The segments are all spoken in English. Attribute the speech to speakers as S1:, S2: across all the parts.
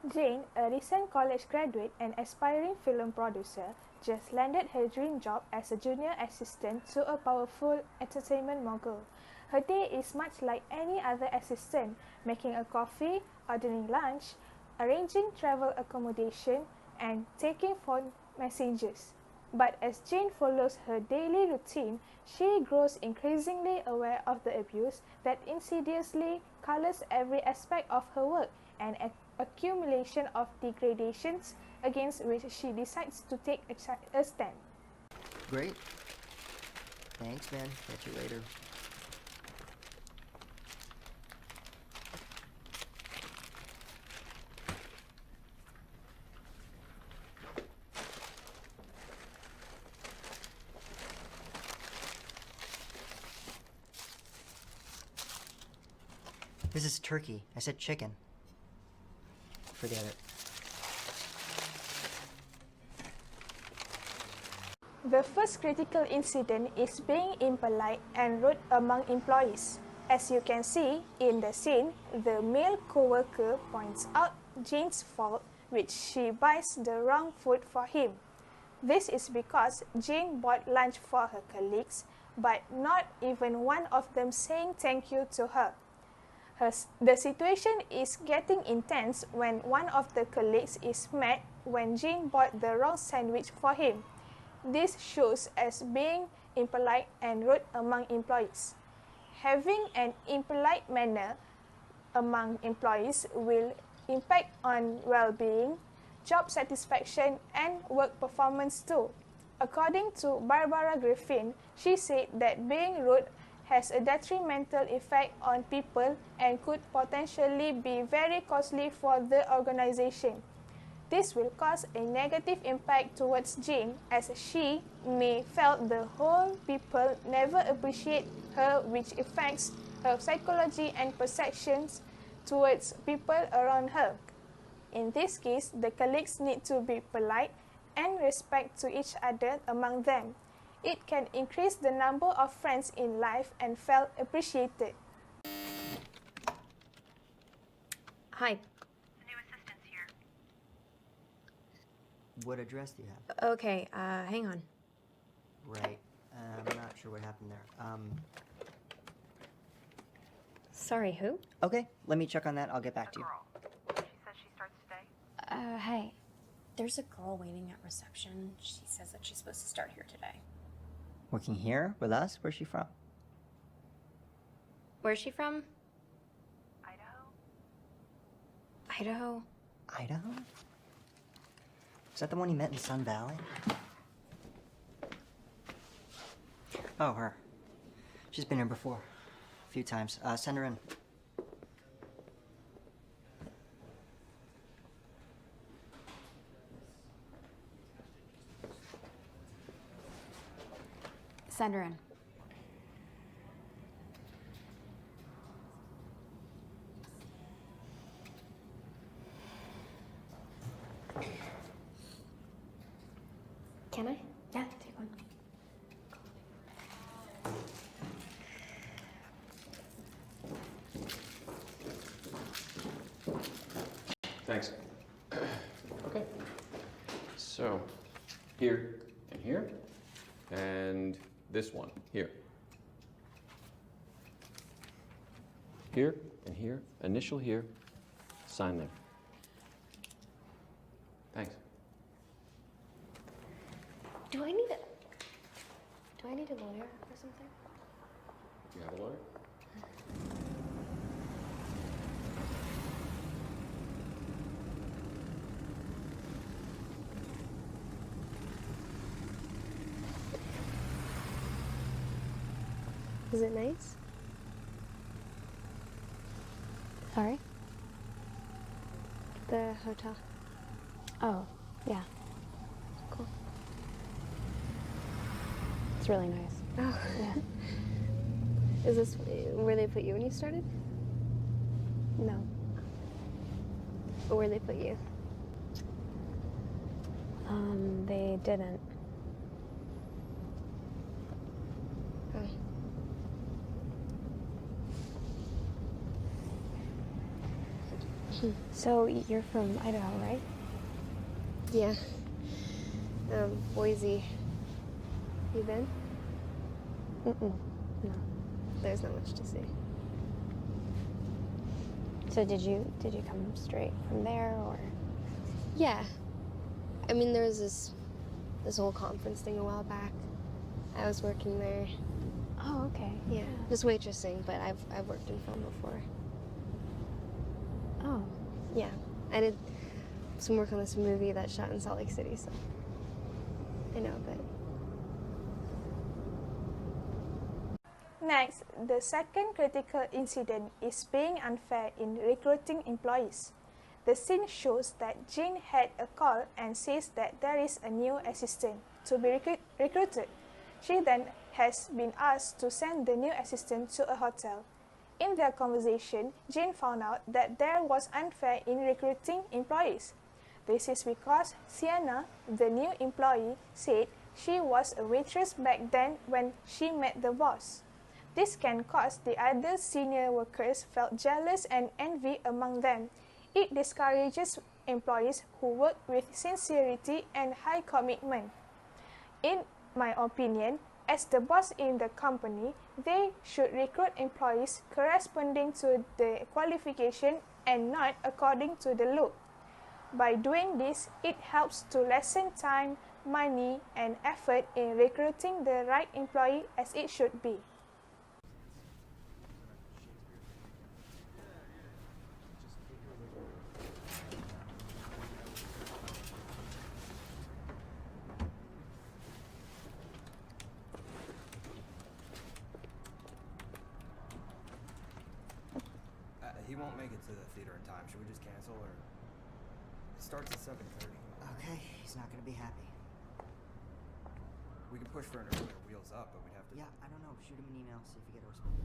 S1: Jane, a recent college graduate and aspiring film producer, just landed her dream job as a junior assistant to a powerful entertainment mogul. Her day is much like any other assistant, making a coffee, ordering lunch, arranging travel accommodation, and taking phone messages. But as Jane follows her daily routine, she grows increasingly aware of the abuse that insidiously colors every aspect of her work and accumulation of degradations against which she decides to take a stand.
S2: Great. Thanks, man. Catch you later. This is turkey. I said chicken. Forget it.
S1: The first critical incident is being impolite and rude among employees. As you can see in the scene, the male co-worker points out Jane's fault, which she buys the wrong food for him. This is because Jane bought lunch for her colleagues, but not even one of them saying thank you to her. The situation is getting intense when one of the colleagues is mad when Jane bought the wrong sandwich for him. This shows as being impolite and rude among employees. Having an impolite manner among employees will impact on well-being, job satisfaction, and work performance too. According to Barbara Griffin, she said that being rude has a detrimental effect on people and could potentially be very costly for the organization. This will cause a negative impact towards Jane, as she may feel the whole people never appreciate her, which affects her psychology and perceptions towards people around her. In this case, the colleagues need to be polite and respect to each other among them. It can increase the number of friends in life and feel appreciated.
S3: Hi.
S4: The new assistant's here.
S2: What address do you have?
S3: Okay, hang on.
S2: Right. I'm not sure what happened there.
S3: Sorry, who?
S2: Okay, let me check on that. I'll get back to you.
S4: Girl. She says she starts today.
S3: Hey. There's a girl waiting at reception. She says that she's supposed to start here today.
S2: Working here with us? Where's she from?
S3: Where's she from?
S4: Idaho?
S3: Idaho.
S2: Idaho? Is that the one you met in Sun Valley? Oh, her. She's been here before. A few times. Send her in.
S3: Send her in. Can I? Yeah, take one.
S5: Thanks. Okay. So, here and here, and this one here. Here and here, initial here, sign there. Thanks.
S3: Do I need a lawyer or something?
S5: You have a lawyer?
S3: Is it nice? Sorry? The hotel. Oh, yeah. Cool. It's really nice. Oh, yeah. Is this where they put you when you started? No. But where they put you? They didn't. Oh. So you're from Idaho, right? Yeah. Boise. You been? Mm-mm. No. There's not much to see. So did you come straight from there, or? Yeah. I mean, there was this whole conference thing a while back. I was working there.
S1: Oh, okay.
S3: Yeah, just waitressing, but I've worked in film before.
S1: Oh.
S3: Yeah, I did some work on this movie that shot in Salt Lake City, so I know a bit.
S1: Next, the second critical incident is being unfair in recruiting employees. The scene shows that Jane had a call and says that there is a new assistant to be recruited. She then has been asked to send the new assistant to a hotel. In their conversation, Jane found out that there was unfair in recruiting employees. This is because Sienna, the new employee, said she was a waitress back then when she met the boss. This can cause the other senior workers felt jealous and envy among them. It discourages employees who work with sincerity and high commitment. In my opinion, as the boss in the company, they should recruit employees corresponding to the qualification and not according to the look. By doing this, it helps to lessen time, money, and effort in recruiting the right employee as it should be.
S6: He won't make it to the theater in time. Should we just cancel, or? It starts at 7:30.
S2: Okay, he's not gonna be happy.
S6: We can push for an earlier Wheels Up, but we'd have to...
S2: Yeah, I don't know. Shoot him an email, see if you get a response.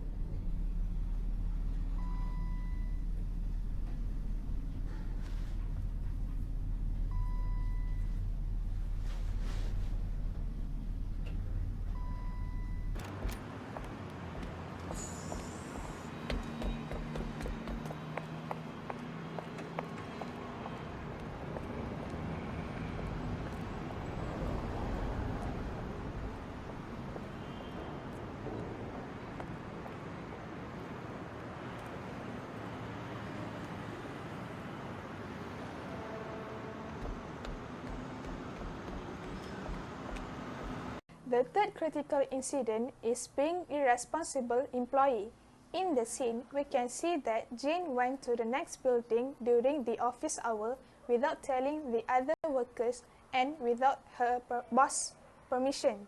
S1: The third critical incident is being irresponsible employee. In the scene, we can see that Jane went to the next building during the office hour without telling the other workers and without her boss' permission.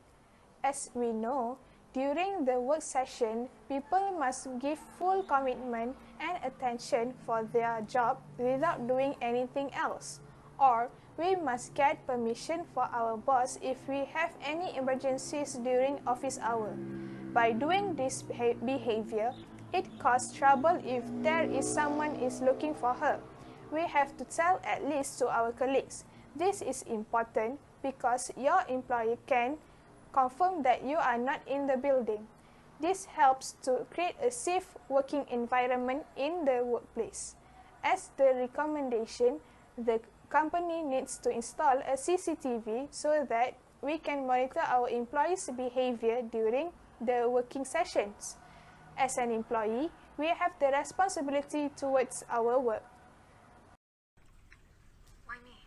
S1: As we know, during the work session, people must give full commitment and attention for their job without doing anything else. Or we must get permission for our boss if we have any emergencies during office hour. By doing this behavior, it causes trouble if there is someone is looking for her. We have to tell at least to our colleagues. This is important because your employee can confirm that you are not in the building. This helps to create a safe working environment in the workplace. As the recommendation, the company needs to install a CCTV so that we can monitor our employees' behavior during the working sessions. As an employee, we have the responsibility towards our work.
S4: Why me?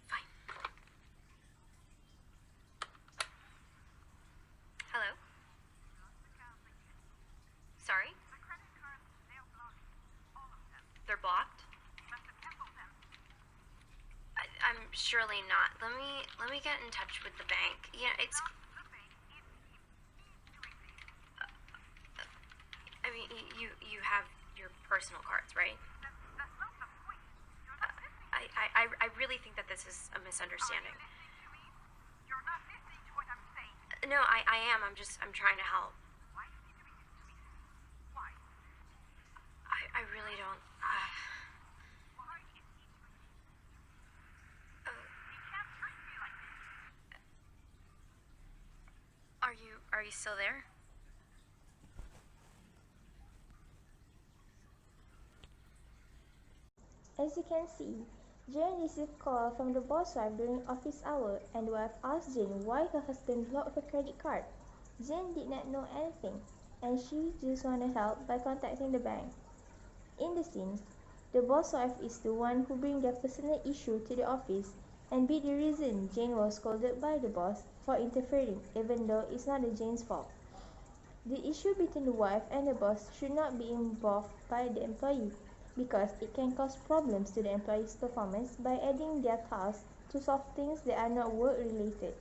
S4: Fine. Hello? Sorry? They're blocked? I'm surely not. Let me get in touch with the bank. Yeah, it's. I mean, you have your personal cards, right? I really think that this is a misunderstanding. You're not listening to what I'm saying. No, I am. I'm trying to help. Why are you doing this to me? Why? I really don't. Why is he doing this? You can't treat me like this. Are you still there?
S7: As you can see, Jane received call from the boss wife during office hour, and the wife asked Jane why her husband blocked her credit card. Jane did not know anything, and she just wanted help by contacting the bank. In the scene, the boss wife is the one who brings their personal issue to the office and be the reason Jane was scolded by the boss for interfering, even though it's not Jane's fault. The issue between the wife and the boss should not be involved by the employee, because it can cause problems to the employee's performance by adding their tasks to solve things that are not work-related.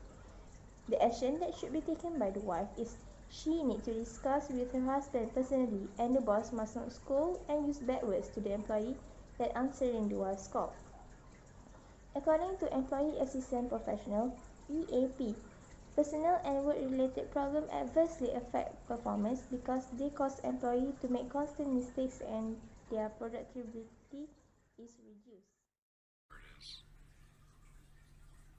S7: The action that should be taken by the wife is she needs to discuss with her husband personally, and the boss must not scold and use bad words to the employee that answering the wife's call. According to Employee Assistant Professional (EAP), personal and work-related problems adversely affect performance because they cause employees to make constant mistakes and their productivity is reduced.
S8: There it is.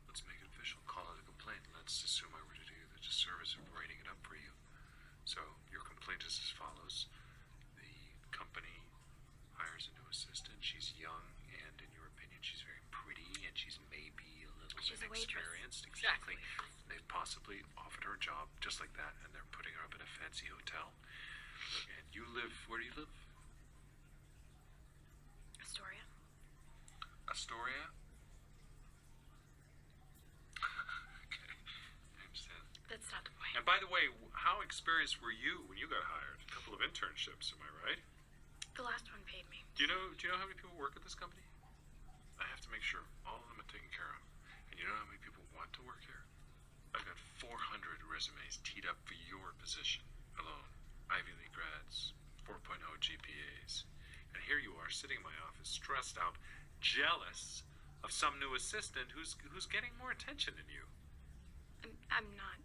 S8: Let's make it official. Call it a complaint. Let's assume I were to do the disservice of writing it up for you. So, your complaint is as follows. The company hires a new assistant. She's young, and in your opinion, she's very pretty, and she's maybe a little
S4: She's
S8: bit
S4: a waitress.
S8: experienced. Exactly. They've possibly offered her a job just like that, and they're putting her up in a fancy hotel. And you live, where do you live?
S4: Astoria?
S8: Astoria? Okay, I understand.
S4: That's not the point.
S8: And by the way, how experienced were you when you got hired? A couple of internships, am I right?
S4: The last one paid me.
S8: Do you know how many people work at this company? I have to make sure all of them are taken care of. And you know how many people want to work here? I've got 400 resumes teed up for your position alone. Ivy League grads, 4.0 GPAs. And here you are sitting in my office, stressed out, jealous of some new assistant who's getting more attention than you.
S4: I'm not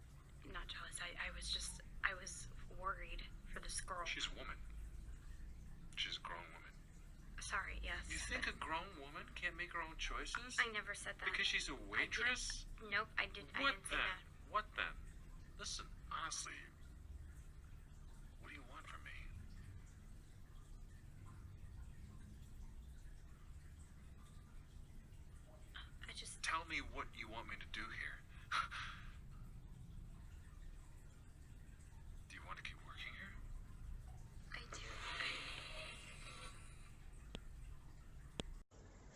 S4: jealous. I was worried for this girl.
S8: She's a woman. She's a grown woman.
S4: Sorry, yes.
S8: You think a grown woman can't make her own choices?
S4: I never said that.
S8: Because she's a waitress?
S4: Nope, I didn't say
S8: Then?
S4: that.
S8: What then? Listen, honestly, what do you want from me?
S4: I just...
S8: Tell me what you want me to do here. Do you want to keep working here?
S4: I do.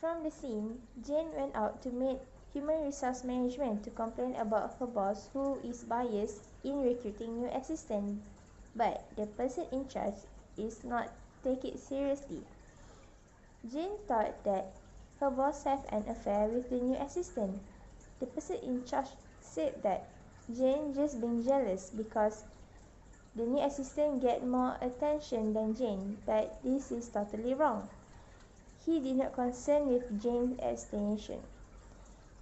S7: From the scene, Jane went out to meet Human Resource Management to complain about her boss who is biased in recruiting new assistants, but the person in charge is not take it seriously. Jane thought that her boss have an affair with the new assistant. The person in charge said that Jane just being jealous because the new assistant get more attention than Jane, but this is totally wrong. He did not concern with Jane's explanation.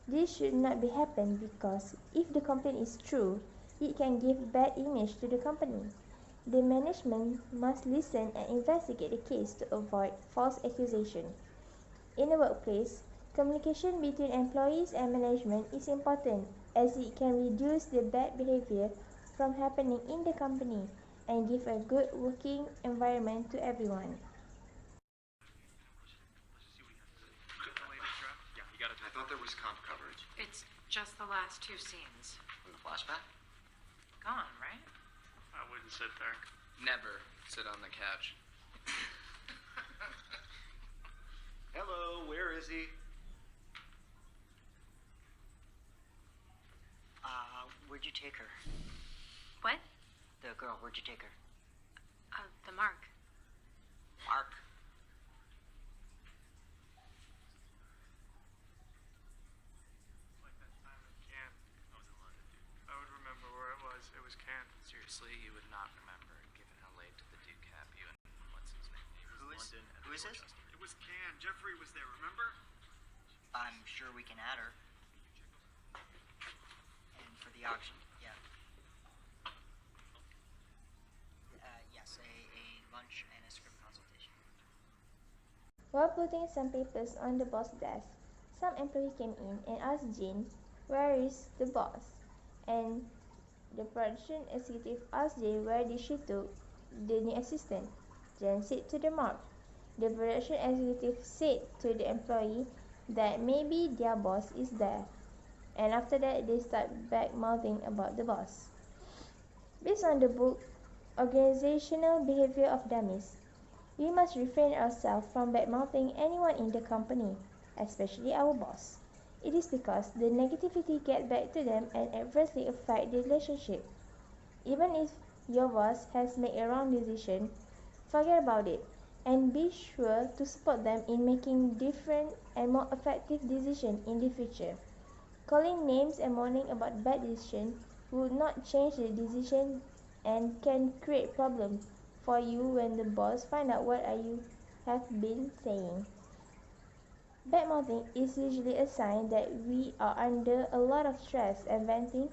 S7: This should not be happen because if the complaint is true, it can give bad image to the company. The management must listen and investigate the case to avoid false accusation. In the workplace, communication between employees and management is important as it can reduce the bad behavior from happening in the company and give a good working environment to everyone.
S9: I thought there was comp coverage.
S10: It's just the last two scenes.
S9: In the flashback?
S10: Gone, right?
S11: I wouldn't sit there.
S9: Never sit on the couch. Hello, where is he?
S2: Where'd you take her?
S4: What?
S2: The girl, where'd you take her?
S4: The mark.
S2: Mark.
S11: Like that time in Cannes. I was in London, dude. I would remember where it was. It was Cannes.
S6: Seriously, you would not remember, given how late to the Duke cap you and what's his name?
S2: Who is this?
S11: It was Cannes. Jeffrey was there, remember?
S2: I'm sure we can add her. And for the auction, yeah. Yes, a lunch and a script consultation.
S7: While putting some papers on the boss desk, some employee came in and asked Jane, "Where is the boss?" And the production executive asked Jane where did she took the new assistant. Jane said to the mark. The production executive said to the employee that maybe their boss is there, and after that they start back-mouthing about the boss. Based on the book Organizational Behavior of Dummies, we must refrain ourselves from bad-mouthing anyone in the company, especially our boss. It is because the negativity gets back to them and adversely affect the relationship. Even if your boss has made a wrong decision, forget about it and be sure to support them in making different and more effective decisions in the future. Calling names and moaning about bad decisions would not change the decision and can create problems for you when the boss finds out what you have been saying. Bad-mouthing is usually a sign that we are under a lot of stress, and venting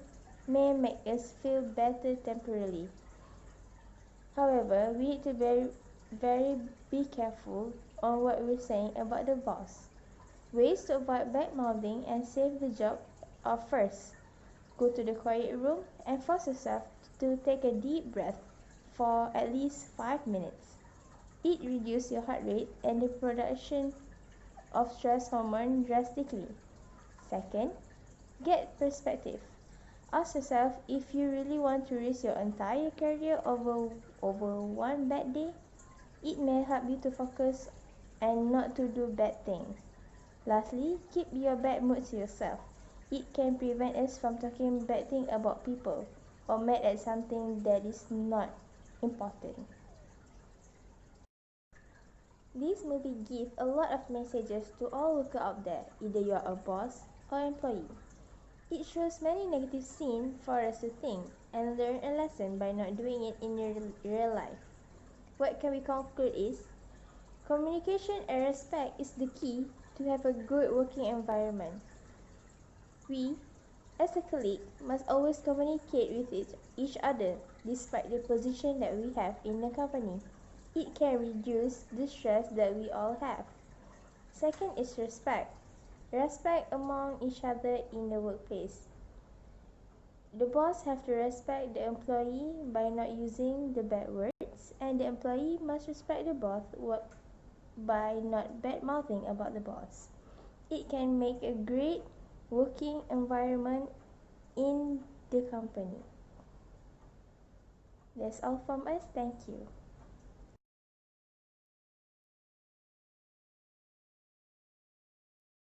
S7: may make us feel better temporarily. However, we need to very be careful on what we're saying about the boss. Ways to avoid bad-mouthing and save the job are: first, go to the quiet room and force yourself to take a deep breath for at least 5 minutes. It reduces your heart rate and the production of stress hormone drastically. Second, get perspective. Ask yourself if you really want to risk your entire career over one bad day. It may help you to focus and not to do bad things. Lastly, keep your bad mood to yourself. It can prevent us from talking bad things about people or mad at something that is not important. This movie gives a lot of messages to all workers out there, either you are a boss or employee. It shows many negative scenes for us to think and learn a lesson by not doing it in your real life. What can we conclude is, communication and respect is the key to have a good working environment. We, as a colleague, must always communicate with each other despite the position that we have in the company. It can reduce the stress that we all have. Second is respect. Respect among each other in the workplace. The boss have to respect the employee by not using the bad words, and the employee must respect the boss by not bad-mouthing about the boss. It can make a great working environment in the company. That's all from us. Thank you.